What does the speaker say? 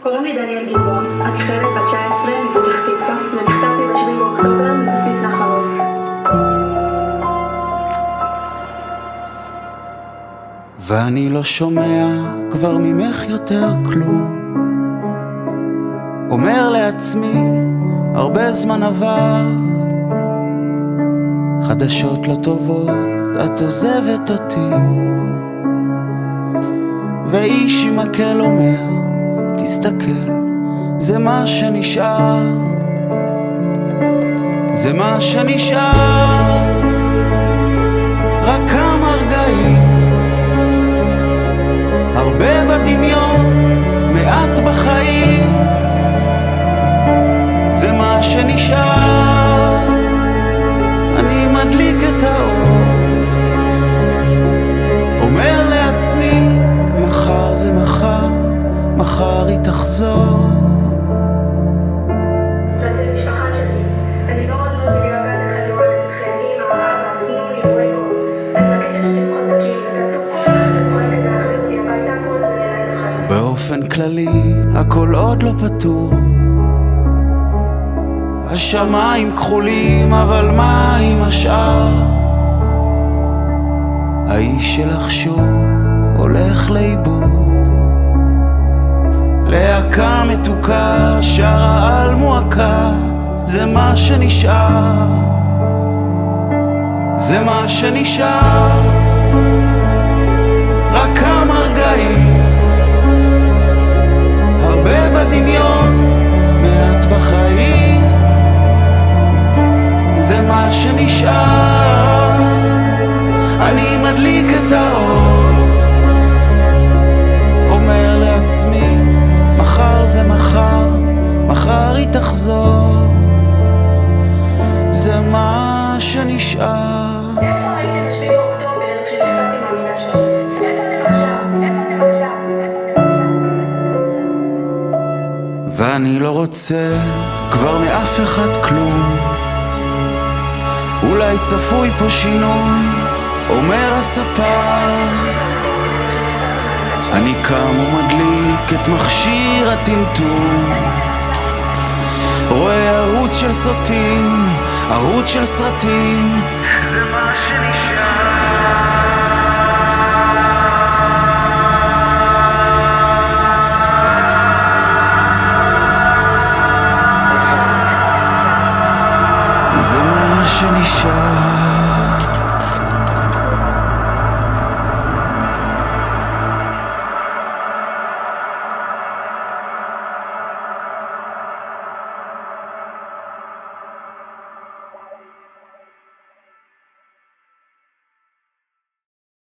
קוראים לי דניאל גלבוע, אני חיילת בת 19 מפתח תקווה, ונחטפתי ב7 באוקטובר מבסיס נחל עוז. ואני לא שומע כבר ממך יותר כלום, אומר לעצמי הרבה זמן עבר, חדשות לא טובות את עוזבת אותי, ואיש עם מקל אומר תסתכל, זה מה שנשאר, זה מה שנשאר, רק כמה רגעים, הרבה בדמיון, מעט בחיים, זה מה שנשאר, אני מדליק את האור, אומר לעצמי מחר זה מחר, מחר היא תחזור. ואתם משפחה שלי, אני לא עוד לא מתגעגעת לכם, אוהבת אתכם, אמא, אבא, תנו לי וואגו. אני מבקשת שאתם חזקים ותעשו כל מה שאתם יכולים כדי להחזיר אותי הביתה כל לילה לחיים. באופן כללי הכל עוד לא פתור, השמיים כחולים אבל מה עם השאר? האיש שלך שוב הולך לאיבוד, להקה מתוקה שרה על מועקה, זה מה שנשאר, זה מה שנשאר, רק כמה רגעים, הרבה בדמיון, מעט בחיים, זה מה שנשאר, אני מדליק את האור, אומר לעצמי מחר זה מחר, מחר היא תחזור, זה מה שנשאר. איפה הייתם ב7 באוקטובר כשנחטפתי מהמיטה שלי? איפה אתם עכשיו? איפה אתם עכשיו? ואני לא רוצה כבר מאף אחד כלום, אולי צפוי פה שינוי, אומר הספר, אני קם ומדליק את מכשיר הטמטום, רואה ערוץ של סרטים, ערוץ של סרטים, זה מה שנשאר,